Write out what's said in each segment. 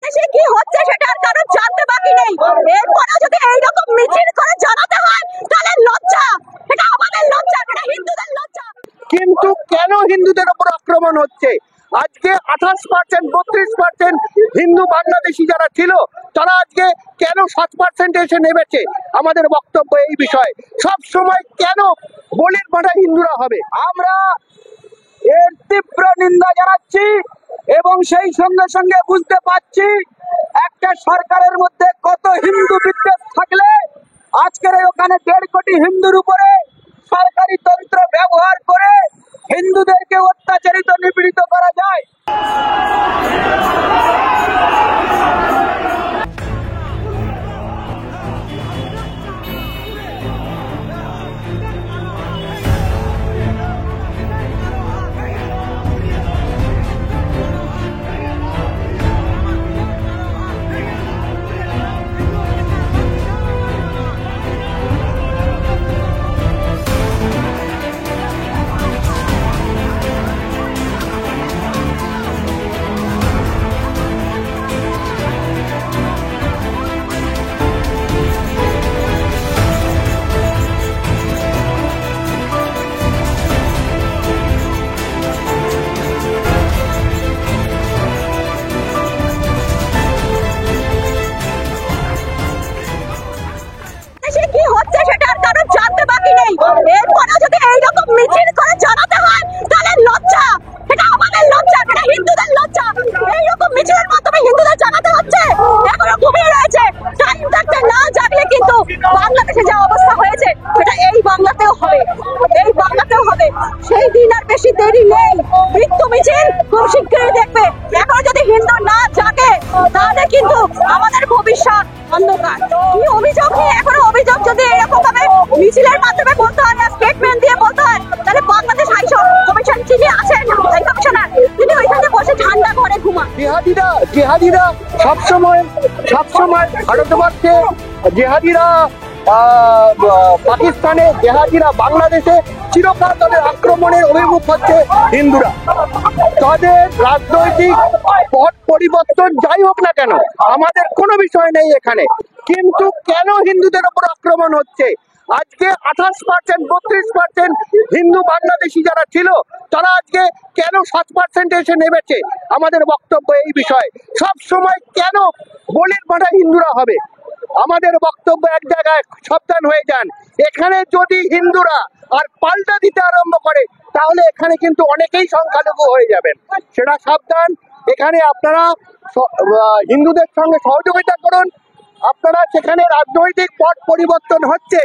দেশে কি হচ্ছে সেটা আর কারো জানতে বাকি নেই। এরপরে যদি এইরকম মিছিল করে জানাতে হয় তাহলে লজ্জা, এটা আমাদের লজ্জা, এটা হিন্দুদের লজ্জা। কিন্তু কেন হিন্দুদের উপর আক্রমণ হচ্ছে? আজকে 28%, 32% হিন্দু বাংলাদেশি যারা ছিল তারা আজকে কেন 7% এসে নেমেছে? আমাদের বক্তব্য এই বিষয়ে, সব সময় কেন বলির পাঠা হিন্দুরা হবে? আমরা এর তীব্র নিন্দা জানাচ্ছি এবং সেই সঙ্গে সঙ্গে বুঝতে পারছি একটা সরকারের মধ্যে কত হিন্দু বিদ্বেষ থাকলে আজকের ওখানে 1.5 কোটি হিন্দুর উপরে সরকারি তন্ত্র ব্যবহার করে হিন্দুদেরকে অত্যাচারিত নিপীড়িত করা যায়। দেশে কি হচ্ছে সেটা আর কারো জানতে বাকি নেই। এরপরে যদি এইরকম মিছিল করে জানাতে হয় তাহলে লজ্জা, এটা আমাদের লজ্জা, এটা হিন্দুদের লজ্জা। এইরকম মিছিলের মাধ্যমে হিন্দুদের জানাতে হচ্ছে এখনো ঘুমিয়ে রয়েছে। টাইম থাকতে না জাগলে কিন্তু বাংলাদেশে যা অবস্থা হয়েছে সেটা এই বাংলাতেও হবে, এই বাংলাতেও হবে। সেই দিন আর বেশি দেরি নেই। মৃত্যু মিছিল খুব শীঘ্রই দেখবে। এখনো যদি হিন্দু না জাগে তাহলে কিন্তু আমাদের ভবিষ্যৎ অন্ধকার। কি অভিযোগ নিয়ে এখনো অভিযোগ যদি এরকম ভাবে মিছিলের মাধ্যমে বলতে হয়, স্টেটমেন্ট দিয়ে বলতে হয়, তাহলে বাংলাদেশ হাই কমিশন যিনি আছেন, হাই কমিশনার, তিনি ওইখানে বসে ঠান্ডা ঘরে ঘুমান। জেহাদিরা সবসময় ভারতবর্ষে, জেহাদিরা পাকিস্তানে, জেহাদিরা বাংলাদেশে, চিরকাল তাদের আক্রমণের অভিমুখ হচ্ছে হিন্দুরা। তাদের রাজনৈতিক পথ পরিবর্তন যাই হোক না কেন, আমাদের কোনো বিষয় নেই এখানে। কিন্তু কেন হিন্দুদের উপর আক্রমণ হচ্ছে? আজকে 28%, 32% হিন্দু বাংলাদেশি যারা ছিল তারা আজকে কেন 7% এসে নেমেছে? আমাদের বক্তব্য এই বিষয়ে, সব সময় কেন বলির পাঠা হিন্দুরা হবে? আমাদের বক্তব্য এক জায়গায়, সাবধান হয়ে যান। এখানে যদি হিন্দুরা আর পাল্টা দিতে আরম্ভ করে তাহলে এখানে কিন্তু অনেকেই সংখ্যালঘু হয়ে যাবেন, সেটা সাবধান। এখানে আপনারা হিন্দুদের সঙ্গে সহযোগিতা করুন। আপনারা সেখানে রাজনৈতিক পথ পরিবর্তন হচ্ছে,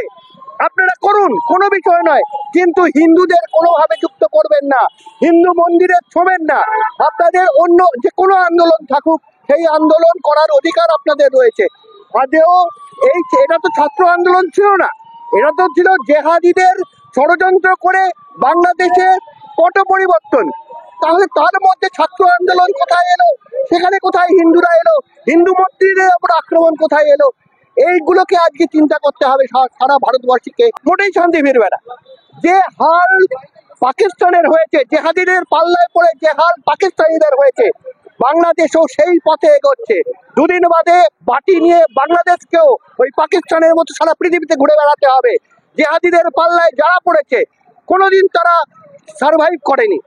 আপনারা করুন, কোনো বিষয় নয়, কিন্তু হিন্দুদের কোনোভাবে যুক্ত করবেন না, হিন্দু মন্দিরে ছোবেন না। আপনাদের অন্য যে কোনো আন্দোলন থাকুক সেই আন্দোলন করার অধিকার আপনাদের রয়েছে। আদেও এটা তো ছাত্র আন্দোলন ছিল না, এটা তো ছিল জেহাদিদের ষড়যন্ত্র করে বাংলাদেশের পট পরিবর্তন। তাহলে তার মধ্যে ছাত্র আন্দোলন কোথায় এলো? সেখানে কোথায় হিন্দুরা এলো? হিন্দু মন্দিরের উপর আক্রমণ কোথায় এলো? এইগুলোকে আজকে চিন্তা করতে হবে সারা ভারতবর্ষীকে। মোটেই শান্তি ফিরবে না। যে হাল পাকিস্তানের হয়েছে, জেহাদিদের পাল্লায় পড়ে যে হাল পাকিস্তানিদের হয়েছে, বাংলাদেশও সেই পথে এগোচ্ছে। দুদিন বাদে বাটি নিয়ে বাংলাদেশকেও ওই পাকিস্তানের মতো সারা পৃথিবীতে ঘুরে বেড়াতে হবে। জেহাদিদের পাল্লায় যারা পড়েছে কোনোদিন তারা সার্ভাইভ করেনি।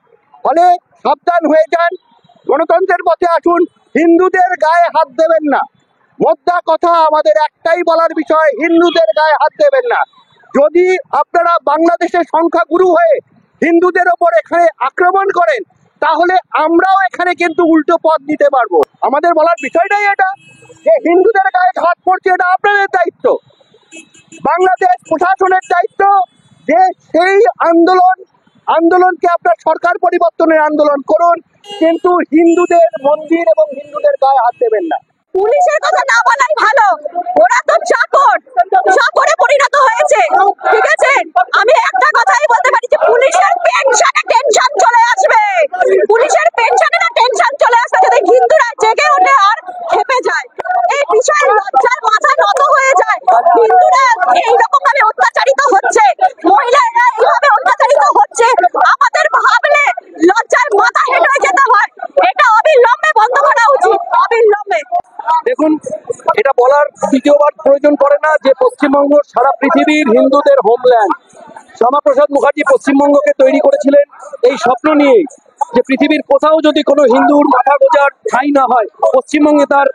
ফলে সাবধান হয়ে যান, গণতন্ত্রের পথে আসুন, হিন্দুদের গায়ে হাত দেবেন না। মোদ্দা কথা আমাদের একটাই বলার বিষয়, হিন্দুদের গায়ে হাত দেবেন না। যদি আপনারা বাংলাদেশের সংখ্যাগুরু হয়ে হিন্দুদের ওপর এখানে আক্রমণ করেন তাহলে আমরাও এখানে কিন্তু উল্টো পথ দিতে পারবো। আমাদের বলার বিষয়টাই এটা যে হিন্দুদের গায়ে হাত পড়ছে, এটা আপনাদের দায়িত্ব, বাংলাদেশ প্রশাসনের দায়িত্ব যে সেই আন্দোলনকে আপনার সরকার পরিবর্তনের আন্দোলন করুন, কিন্তু হিন্দুদের মন্দির এবং হিন্দুদের গায়ে হাত দেবেন না। পুলিশের কথা না বলাই ভালো, ওরা তো চাকরে পরিণত হয়েছে। ঠিক আছে, আমি একটা কথাই বলতে পারি যে পুলিশের পেনশনে টেনশন চলে আসবে, পুলিশের পেনশনে না টেনশন চলে আসবে যদি হিন্দুরা জেগে ওঠে আর খেপে যায়। এই বিষয়ে লজ্জার মাথা নত হয়ে যায়। হিন্দুরা এইরকম ভাবে অত্যাচারিত হচ্ছে, মহিলারা এইভাবে অত্যাচারিত হচ্ছে, আমাদের ভাবলে লজ্জার মাথা হেঁট হয়ে যেতে হয়। এটা অবিলম্বে বন্ধ করা উচিত, অবিলম্বে। দেখুন, এটা বলার দ্বিতীয়বার প্রয়োজন পড়ে না যে পশ্চিমবঙ্গ সারা পৃথিবীর হিন্দুদের হোমল্যান্ড। শ্যামাপ্রসাদ মুখার্জি পশ্চিমবঙ্গকে তৈরি করেছিলেন এই স্বপ্ন নিয়ে যে পৃথিবীর কোথাও যদি কোনো হিন্দুর মাথা গোজার ঠাঁই না হয়, পশ্চিমবঙ্গে তার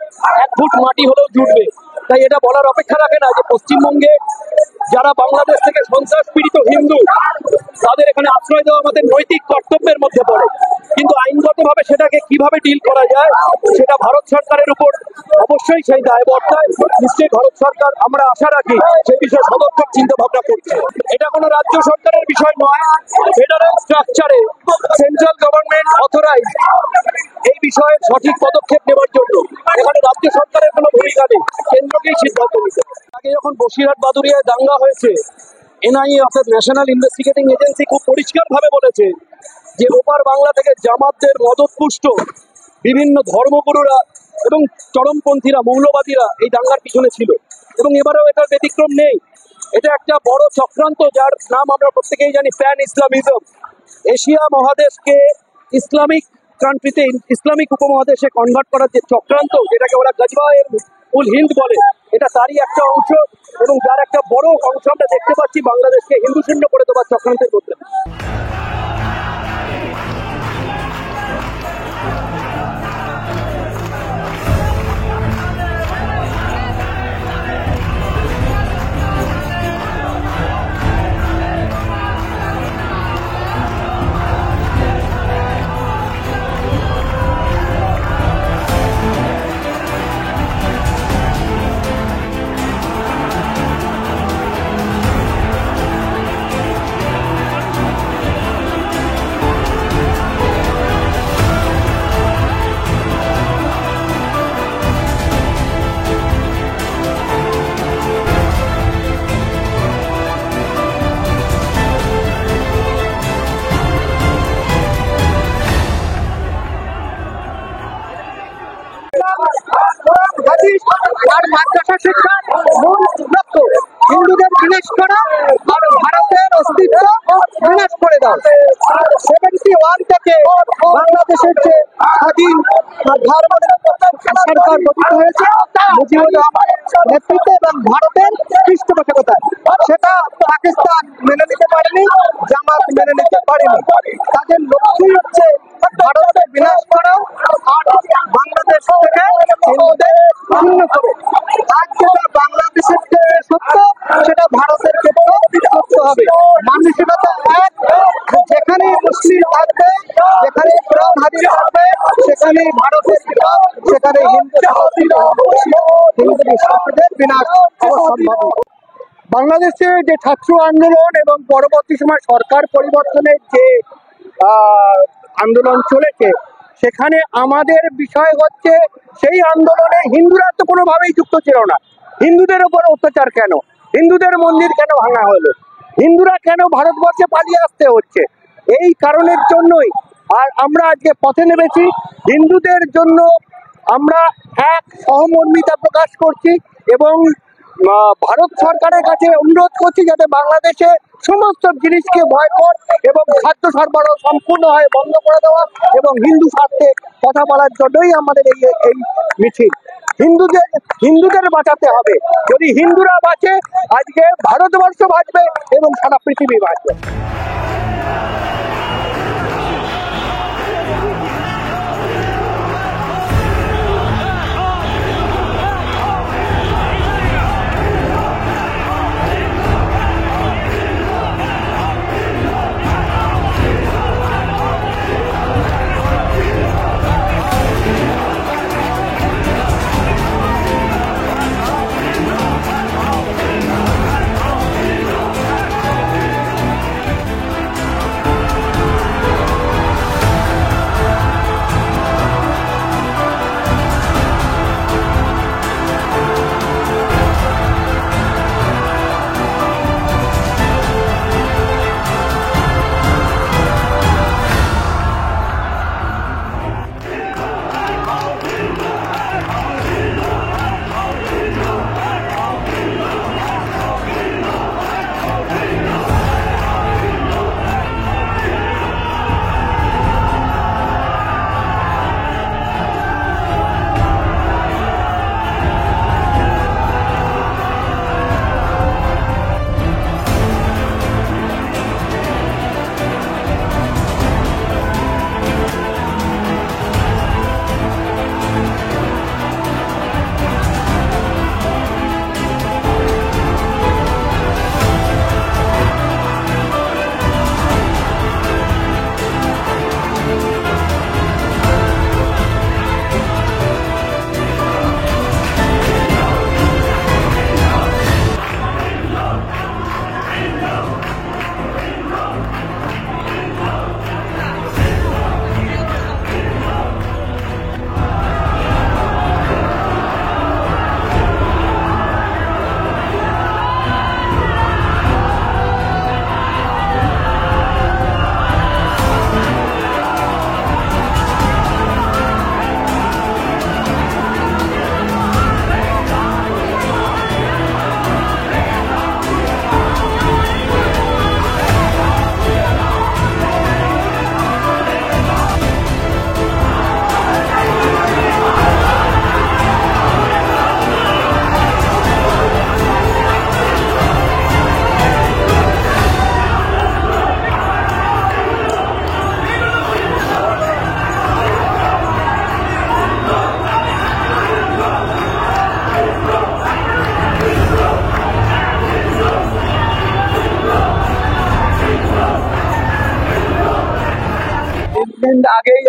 1 ফুট মাটি হলেও জুটবে। তাই এটা বলার অপেক্ষা রাখে না যে পশ্চিমবঙ্গে যারা বাংলাদেশ থেকে সন্ত্রাস পীড়িত হিন্দু, তাদের এখানে আশ্রয় দেওয়া আমাদের নৈতিক কর্তব্যের মধ্যে পড়ে। কিন্তু আইনগতভাবে সেটাকে কিভাবে ডিল করা যায় সেটা ভারত সরকারের উপর অবশ্যই সেই দায়বদ্ধতায় নিশ্চয়ই ভারত সরকার, আমরা আশা রাখি, সেই বিষয়ে সদর্থক চিন্তা ভাবনা করছে। এটা কোনো রাজ্য সরকারের বিষয় নয়, ফেডারেল স্ট্রাকচারে সেন্ট্রাল গভর্নমেন্ট অথরাইজ এই বিষয়ে সঠিক পদক্ষেপ নেওয়ার জন্য। এখানে রাজ্য সরকারের কোনো ভূমিকা নেই, কেন্দ্রকেই সিদ্ধান্ত নিতে। আগে যখন বসিরহাট বাদুড়িয়ায় দাঙ্গা হয়েছে, এনআইএ অর্থাৎ ন্যাশনাল ইনভেস্টিগেটিং এজেন্সি খুব পরিষ্কারভাবে বলেছে যে ওপার বাংলা থেকে জামাতদের মদতপুষ্ট বিভিন্ন ধর্মগুরুরা এবং চরমপন্থীরা, মৌলবাদীরা এই দাঙ্গার পিছনে ছিল, এবং এবারেও এটার ব্যতিক্রম নেই। এটা একটা বড় চক্রান্ত যার নাম আমরা প্রত্যেকেই জানি, প্যান ইসলামিজম। এশিয়া মহাদেশকে ইসলামিক কান্ট্রিতে, ইসলামিক উপমহাদেশে কনভার্ট করার যে চক্রান্ত, যেটাকে ওরা গজওয়ায়ে উল হিন্দ বলে, এটা তারই একটা অংশ, এবং যার একটা বড় অংশ আমরা দেখতে পাচ্ছি বাংলাদেশকে হিন্দু শূন্য করে দেওয়ার চক্রান্তের মধ্যে। আর মাদ্রাসা শিক্ষার মূল লক্ষ্য হিন্দুদের বিনাশ করা আর ভারতের অস্তিত্ব বিনাশ করে দাও। 71 থেকে বাংলাদেশের যে স্বাধীন ধর্মনিরপেক্ষ সরকার গঠিত হয়েছে মুজিবুর রহমানের নেতৃত্বে এবং ভারতের পৃষ্ঠপোষকতায়, সেটা পাকিস্তান মেনে নিতে পারেনি, জামাত মেনে নিতে পারেনি। তাদের লক্ষ্যই হচ্ছে ভারতের বিনাশ করা আর বাংলাদেশ থেকে হিন্দুদের শূন্য করে। আজ যেটা বাংলাদেশের যে সত্য, সেটা ভারতের ক্ষেত্রেও সত্য হবে। মানসিকতা এক, যেখানে মুসলিম থাকবে, যেখানে কোরআন হাদিস থাকবে, সেখানেই ভারতের বিনাশ, সেখানে হিন্দুদের বিনাশ অসম্ভব। বাংলাদেশে যে ছাত্র আন্দোলন এবং পরবর্তী সময় সরকার পরিবর্তনের যে আন্দোলন চলেছে, সেখানে আমাদের বিষয় হচ্ছে সেই আন্দোলনে হিন্দুরা তো কোনোভাবেই যুক্ত ছিল না। হিন্দুদের উপর অত্যাচার কেন? হিন্দুদের মন্দির কেন ভাঙা হলো? হিন্দুরা কেন ভারতবর্ষে পালিয়ে আসতে হচ্ছে? এই কারণের জন্যই আর আমরা আজকে পথে নেমেছি। হিন্দুদের জন্য আমরা এক সহমর্মিতা প্রকাশ করছি এবং ভারত সরকারের কাছে অনুরোধ করছি যাতে বাংলাদেশে সমস্ত জিনিসকে বয়কট এবং খাদ্য সরবরাহ সম্পূর্ণভাবে বন্ধ করে দেওয়া এবং হিন্দু স্বার্থে কথা বলার জন্যই আমাদের এই মিছিল। হিন্দুদের বাঁচাতে হবে। যদি হিন্দুরা বাঁচে, আজকে ভারতবর্ষ বাঁচবে এবং সারা পৃথিবী বাঁচবে।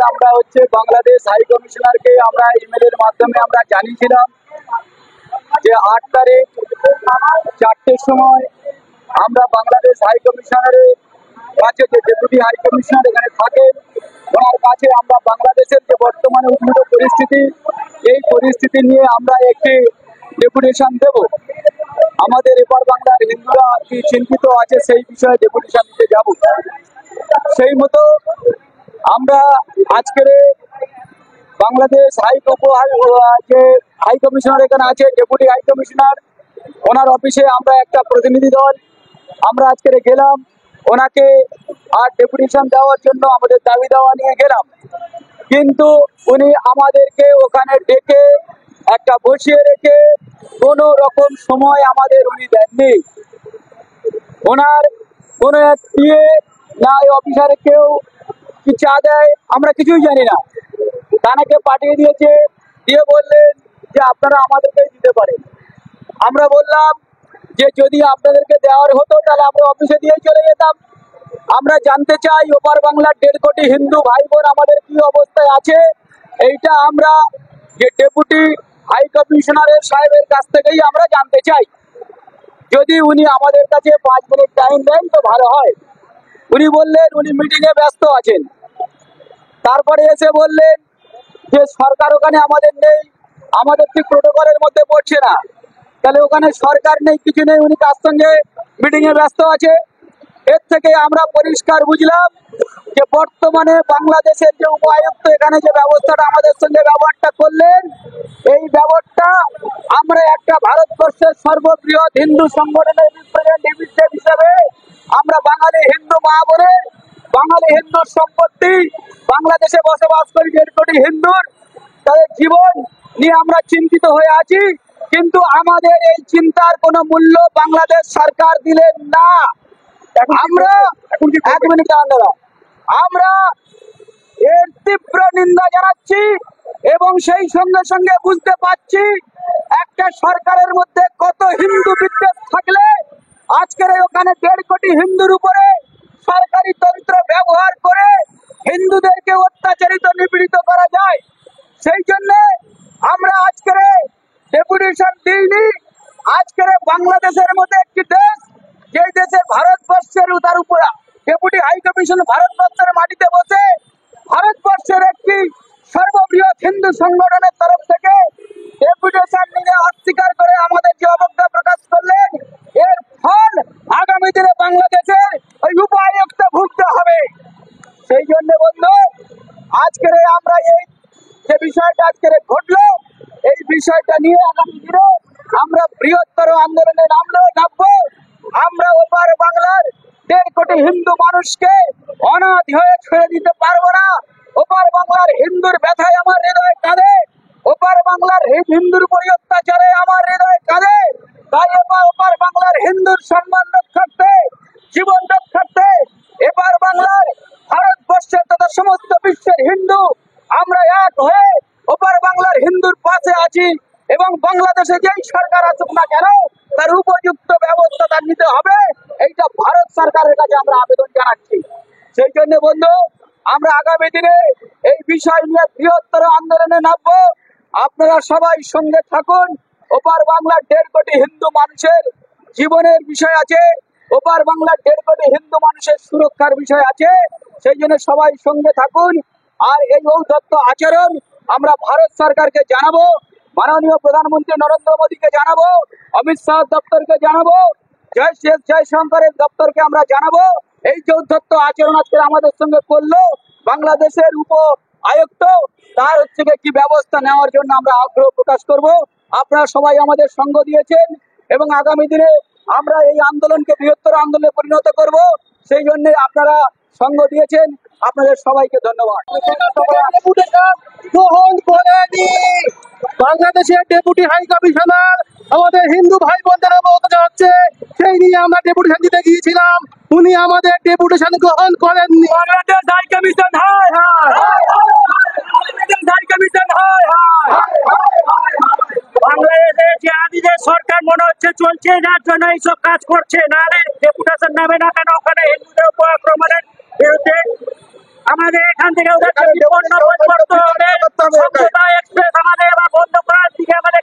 আমরা বাংলাদেশ হাই কমিশনারকে আমরা ইমেলের মাধ্যমে আমরা জানিয়েছিলাম যে 8 তারিখ 4টের সময় আমরা বাংলাদেশ হাই কমিশনারের কাছে, যে ডেপুটি হাই কমিশনার এখানে থাকেন, ওনার কাছে আমরা বাংলাদেশের যে বর্তমানে উদ্ভূত পরিস্থিতি, এই পরিস্থিতি নিয়ে আমরা একটি ডেপুটেশন দেব। আমাদের এপার বাংলার হিন্দুরা কি চিন্তিত আছে সেই বিষয়ে ডেপুটেশন দিতে যাব। সেই মতো আমরা আজকের বাংলাদেশ যে হাই কমিশনার এখানে আছে, ডেপুটি হাই কমিশনার, ওনার অফিসে আমরা একটা প্রতিনিধি দল আমরা আজকে গেলাম। ওনাকে আর ডেপুটেশন দেওয়ার জন্য আমাদের দাবি দেওয়া নিয়ে গেলাম, কিন্তু উনি আমাদেরকে ওখানে ডেকে একটা বসিয়ে রেখে কোনো রকম সময় আমাদের উনি দেননি। ওনার কোনো এক পিএ না অফিসারে কেউ কি চা দেয় আমরা কিছুই জানি না, তানাকে পাঠিয়ে দিয়েছে, দিয়ে বললেন যে আপনারা আমাদেরকে দিতে পারেন। আমরা বললাম যে যদি আপনাদেরকে দেওয়ার হতো তাহলে আমরা অফিসে দিয়ে চলে যেতাম। আমরা জানতে চাই ওপার বাংলার 1.5 কোটি হিন্দু ভাই বোন আমাদের কি অবস্থায় আছে, এইটা আমরা যে ডেপুটি হাই কমিশনারের সাহেবের কাছ থেকেই আমরা জানতে চাই। যদি উনি আমাদের কাছে 5 মিনিট টাইম দেন তো ভালো হয়। উনি বললেন উনি মিটিংয়ে ব্যস্ত আছেন। তারপরে এসে বললেন যে সরকার ওখানে আমাদের নেই, আমাদের ঠিক প্রোটোকলের মধ্যে পড়ছে না। তাহলে ওখানে সরকার নেই, কিছু নেই, উনি তার সঙ্গে মিটিংয়ে ব্যস্ত আছে। এর থেকে আমরা পরিষ্কার বুঝলাম যে বর্তমানে বাংলাদেশের যে উপায়ুক্ত এখানে যে ব্যবস্থাটা আমাদের সঙ্গে ব্যবহারটা করলেন, এই ব্যবহারটা আমরা একটা ভারতবর্ষের সর্ববৃহৎ হিন্দু সংগঠনের রিপ্রেজেন্টেটিভ হিসেবে আমরা বাঙালি হিন্দু মা বোনে, বাঙালি হিন্দুর সম্পত্তি, বাংলাদেশে বসবাস করি 1.5 কোটি হিন্দুর তাদের জীবন নিয়ে আমরা চিন্তিত হয়ে আছি। কিন্তু আমাদের এই চিন্তার কোনো মূল্য বাংলাদেশ সরকার দিলেন না। আমরা 1 মিনিট দাঁড়ান, আমরা এর তীব্র নিন্দা জানাচ্ছি এবং সেই সঙ্গে সঙ্গে বুঝতে পারছি একটা সরকারের মধ্যে কত হিন্দু বিদ্বেষ থাকলে আজকের ওখানে 1.5 কোটি হিন্দুর উপরে সরকারি তন্ত্র ব্যবহার করে হিন্দুদেরকে অত্যাচারিত নিপীড়িত করা যায়। সেই জন্য আমরা আজকের ডেপুটেশন দিইনি। আজকের বাংলাদেশের মধ্যে একটি দেশ, যে দেশে ভারতবর্ষের তার উপর ডেপুটি হাই কমিশন ভারতবর্ষের মাটিতে বসে ভারতবর্ষের একটি সর্ববৃহৎ হিন্দু সংগঠনের তরফ থেকে ডেপুটেশন নিতে অস্বীকার করে আমাদের যে অবজ্ঞা প্রকাশ করলেন, এর ফল আগামী দিনে বাংলাদেশের ওই উপায়ুক্ত ভুগতে হবে। সেই জন্য বন্ধু, আজকের আমরা এই যে বিষয়টা আজকের ঘটলো, এই বিষয়টা নিয়ে আগামী দিনে আমরা বৃহত্তর আন্দোলনে নামবো। আমরা ওপার বাংলার 1.5 কোটি হিন্দু মানুষকে অনাথ হয়ে ছেড়ে দিতে পারবো না। ওপার বাংলার হিন্দুর ব্যথায় আমার হৃদয় কাঁদে, ওপার বাংলার হিন্দুর উপর অত্যাচারে আমার হৃদয় কাঁদে। তাই ওপার বাংলার হিন্দুর সম্মান রক্ষার্থে, জীবন রক্ষার্থে এপার বাংলার ভারতবর্ষের তথা সমস্ত বিশ্বের হিন্দু আমরা এক হয়ে ওপার বাংলার হিন্দুর পাশে আছি এবং বাংলাদেশে যেই সরকার আসুক না কেন তার উপযুক্ত ব্যবস্থা তার নিতে হবে, এইটা ভারত সরকারের কাছে আমরা আবেদন জানাচ্ছি। সেই জন্য বন্ধু, আমরা আগামী দিনে এই বিষয় নিয়ে বৃহত্তর আন্দোলনে নামবো। আপনারা সবাই সঙ্গে থাকুন। ওপার বাংলার 1.5 কোটি হিন্দু মানুষের জীবনের বিষয় আছে, ওপার বাংলার 1.5 কোটি হিন্দু মানুষের সুরক্ষার বিষয় আছে। সেই জন্য সবাই সঙ্গে থাকুন। আর এই ঔদ্ধত্য আচরণ আমরা ভারত সরকারকে জানাবো, মাননীয় প্রধানমন্ত্রী নরেন্দ্র মোদীকে জানাবো, অমিত শাহ দপ্তরকে জানাবো, জয়শঙ্করের দপ্তরকে আমরা জানাবো। এই যে ঔদ্ধত্য আচরণ আজকে আমাদের সঙ্গে করলো বাংলাদেশের উপ আয়ুক্ত, তার কি ব্যবস্থা নেওয়ার জন্য আমরা আগ্রহ প্রকাশ করব। আপনারা সবাই আমাদের সঙ্গ দিয়েছেন এবং আগামী দিনে আমরা এই আন্দোলনকে বৃহত্তর আন্দোলনে পরিণত করব। সেই জন্য আপনারা সঙ্গ দিয়েছেন, আপনাদের সবাইকে ধন্যবাদ। গ্রহণ করেনি বাংলাদেশের ডেপুটি হাই কমিশনার আমাদের হিন্দু ভাই বোনদের অবগত হচ্ছে, সেই নিয়ে আমরা ডেপুটেশন দিতে গিয়েছিলাম, উনি আমাদের ডেপুটেশন গ্রহণ করেননি। বাংলাদেশ হাই কমিশন হায় হায়, বাংলাদেশ হাই কমিশন হায় হায়। বাংলাদেশে যে আদিদের সরকার মনে হচ্ছে চলছে, যার জন্য এইসব কাজ করছে, নাহলে ডেপুটেশন নামে না কেন ওখানে হিন্দুদের উপর আক্রমণের বিরুদ্ধে। আমাদের এখান থেকে ওদেরকে বিপন্ন করতে হবে। সমঝোতা এক্সপ্রেস আমাদের এবার বন্ধ করার দিকে আমাদের